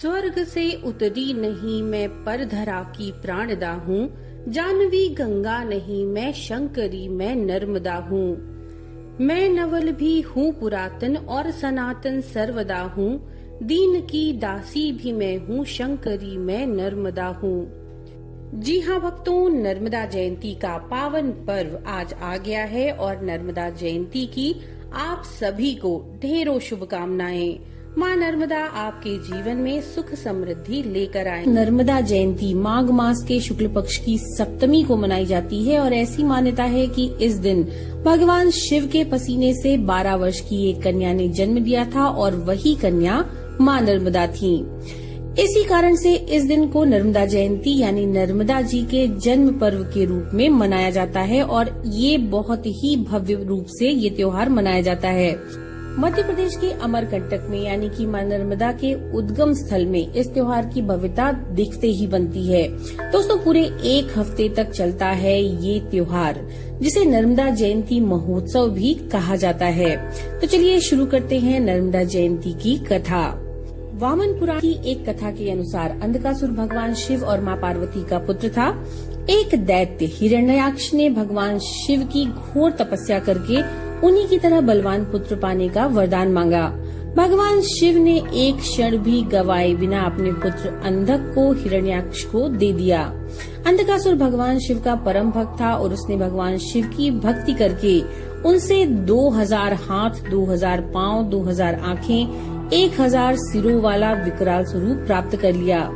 स्वर्ग से उतरी नहीं मैं परधरा की प्राणदा हूँ, जानवी गंगा नहीं मैं शंकरी मैं नर्मदा हूँ। मैं नवल भी हूँ पुरातन और सनातन सर्वदा हूँ, दीन की दासी भी मैं हूँ शंकरी मैं नर्मदा हूँ। जी हाँ भक्तों, नर्मदा जयंती का पावन पर्व आज आ गया है और नर्मदा जयंती की आप सभी को ढेरों शुभकामनाएं। माँ नर्मदा आपके जीवन में सुख समृद्धि लेकर आए। नर्मदा जयंती माघ मास के शुक्ल पक्ष की सप्तमी को मनाई जाती है और ऐसी मान्यता है कि इस दिन भगवान शिव के पसीने से 12 वर्ष की एक कन्या ने जन्म लिया था और वही कन्या माँ नर्मदा थी। इसी कारण से इस दिन को नर्मदा जयंती यानी नर्मदा जी के जन्म पर्व के रूप में मनाया जाता है और ये बहुत ही भव्य रूप से ये त्योहार मनाया जाता है। मध्य प्रदेश के अमरकंटक में यानी कि मां नर्मदा के उद्गम स्थल में इस त्योहार की भव्यता दिखते ही बनती है। दोस्तों, पूरे एक हफ्ते तक चलता है ये त्योहार, जिसे नर्मदा जयंती महोत्सव भी कहा जाता है। तो चलिए शुरू करते हैं नर्मदा जयंती की कथा। वामन पुराण की एक कथा के अनुसार अंधकासुर भगवान शिव और माँ पार्वती का पुत्र था। एक दैत्य हिरण्याक्ष ने भगवान शिव की घोर तपस्या करके उन्हीं की तरह बलवान पुत्र पाने का वरदान मांगा। भगवान शिव ने एक क्षण भी गवाए बिना अपने पुत्र अंधक को हिरण्याक्ष को दे दिया। अंधकासुर भगवान शिव का परम भक्त था और उसने भगवान शिव की भक्ति करके उनसे 2000 हाथ, 2000 पाँव, 2000 आँखें, 1000 सिरों वाला विकराल स्वरूप प्राप्त कर लिया।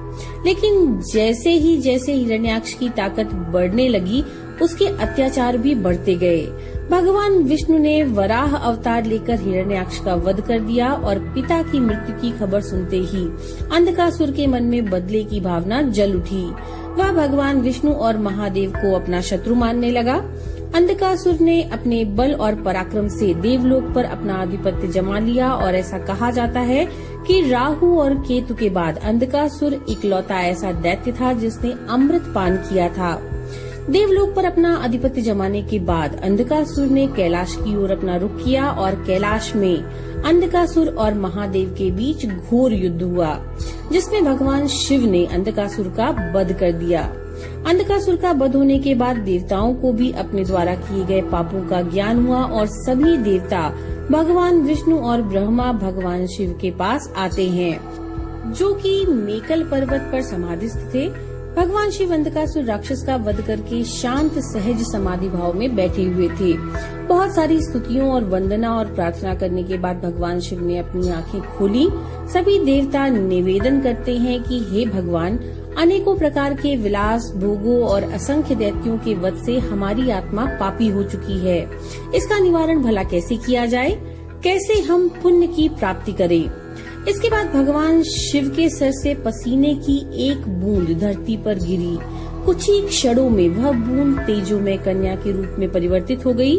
लेकिन जैसे ही हिरण्याक्ष की ताकत बढ़ने लगी, उसके अत्याचार भी बढ़ते गए। भगवान विष्णु ने वराह अवतार लेकर हिरण्याक्ष का वध कर दिया और पिता की मृत्यु की खबर सुनते ही अंधकासुर के मन में बदले की भावना जल उठी। वह भगवान विष्णु और महादेव को अपना शत्रु मानने लगा। अंधकासुर ने अपने बल और पराक्रम से देवलोक पर अपना आधिपत्य जमा लिया और ऐसा कहा जाता है कि राहु और केतु के बाद अंधकासुर इकलौता ऐसा दैत्य था जिसने अमृत पान किया था। देवलोक पर अपना आधिपत्य जमाने के बाद अंधकासुर ने कैलाश की ओर अपना रुख किया और कैलाश में अंधकासुर और महादेव के बीच घोर युद्ध हुआ, जिसमें भगवान शिव ने अंधकासुर का वध कर दिया। अंधकासुर का वध होने के बाद देवताओं को भी अपने द्वारा किए गए पापों का ज्ञान हुआ और सभी देवता भगवान विष्णु और ब्रह्मा भगवान शिव के पास आते हैं, जो कि मेकल पर्वत पर समाधिस्थ थे। भगवान शिव अंधकासुर राक्षस का वध करके शांत सहज समाधि भाव में बैठे हुए थे। बहुत सारी स्तुतियों और वंदना और प्रार्थना करने के बाद भगवान शिव ने अपनी आंखें खोली। सभी देवता निवेदन करते हैं कि हे भगवान, अनेकों प्रकार के विलास भोगों और असंख्य दैत्यों के वध से हमारी आत्मा पापी हो चुकी है। इसका निवारण भला कैसे किया जाए? कैसे हम पुण्य की प्राप्ति करें? इसके बाद भगवान शिव के सर से पसीने की एक बूंद धरती पर गिरी। कुछ ही क्षणों में वह बूंद तेजोमय कन्या के रूप में परिवर्तित हो गई।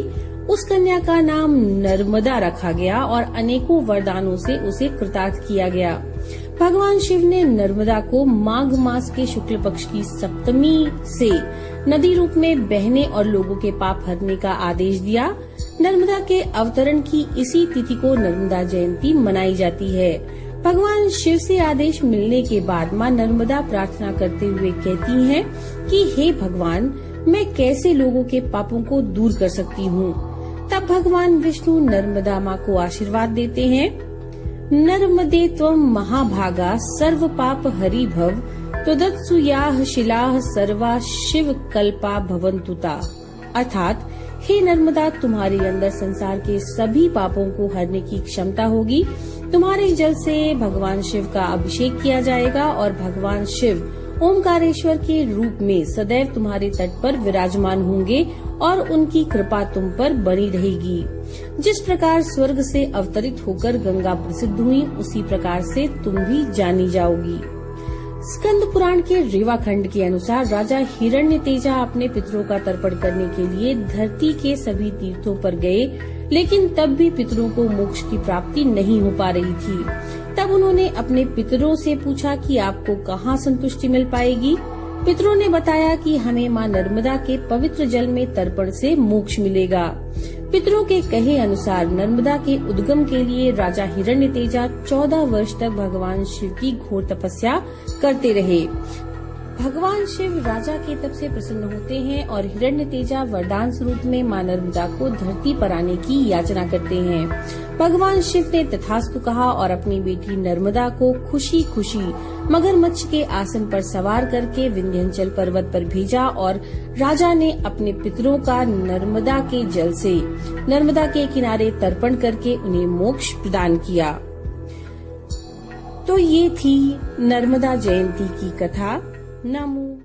उस कन्या का नाम नर्मदा रखा गया और अनेकों वरदानों से उसे कृतार्थ किया गया। भगवान शिव ने नर्मदा को माघ मास के शुक्ल पक्ष की सप्तमी से नदी रूप में बहने और लोगों के पाप हरने का आदेश दिया। नर्मदा के अवतरण की इसी तिथि को नर्मदा जयंती मनाई जाती है। भगवान शिव से आदेश मिलने के बाद मां नर्मदा प्रार्थना करते हुए कहती हैं कि हे भगवान, मैं कैसे लोगों के पापों को दूर कर सकती हूँ। तब भगवान विष्णु नर्मदा माँ को आशीर्वाद देते हैं। नर्मदे त्वं महाभागा सर्व पाप हरि भव, त्वदत्सु याः शिलाः सर्वा शिव कल्पा भवन्तुता। अर्थात हे नर्मदा, तुम्हारे अंदर संसार के सभी पापों को हरने की क्षमता होगी। तुम्हारे जल से भगवान शिव का अभिषेक किया जाएगा और भगवान शिव ओमकारेश्वर के रूप में सदैव तुम्हारे तट पर विराजमान होंगे और उनकी कृपा तुम पर बनी रहेगी। जिस प्रकार स्वर्ग से अवतरित होकर गंगा प्रसिद्ध हुई, उसी प्रकार से तुम भी जानी जाओगी। स्कंद पुराण के रेवा खंड के अनुसार राजा हिरण्यतेजा अपने पितरों का तर्पण करने के लिए धरती के सभी तीर्थों पर गए, लेकिन तब भी पितरों को मोक्ष की प्राप्ति नहीं हो पा रही थी। तब उन्होंने अपने पितरों से पूछा कि आपको कहाँ संतुष्टि मिल पाएगी। पितरों ने बताया कि हमें मां नर्मदा के पवित्र जल में तर्पण से मोक्ष मिलेगा। पितरों के कहे अनुसार नर्मदा के उद्गम के लिए राजा हिरण्यतेजा 14 वर्ष तक भगवान शिव की घोर तपस्या करते रहे। भगवान शिव राजा के तप से प्रसन्न होते हैं और हिरण्यतेजा वरदान स्वरूप में मां नर्मदा को धरती पर आने की याचना करते हैं। भगवान शिव ने तथास्तु कहा और अपनी बेटी नर्मदा को खुशी खुशी मगरमच्छ के आसन पर सवार करके विंध्याचल पर्वत पर भेजा और राजा ने अपने पितरों का नर्मदा के जल से नर्मदा के किनारे तर्पण करके उन्हें मोक्ष प्रदान किया। तो ये थी नर्मदा जयंती की कथा। नमो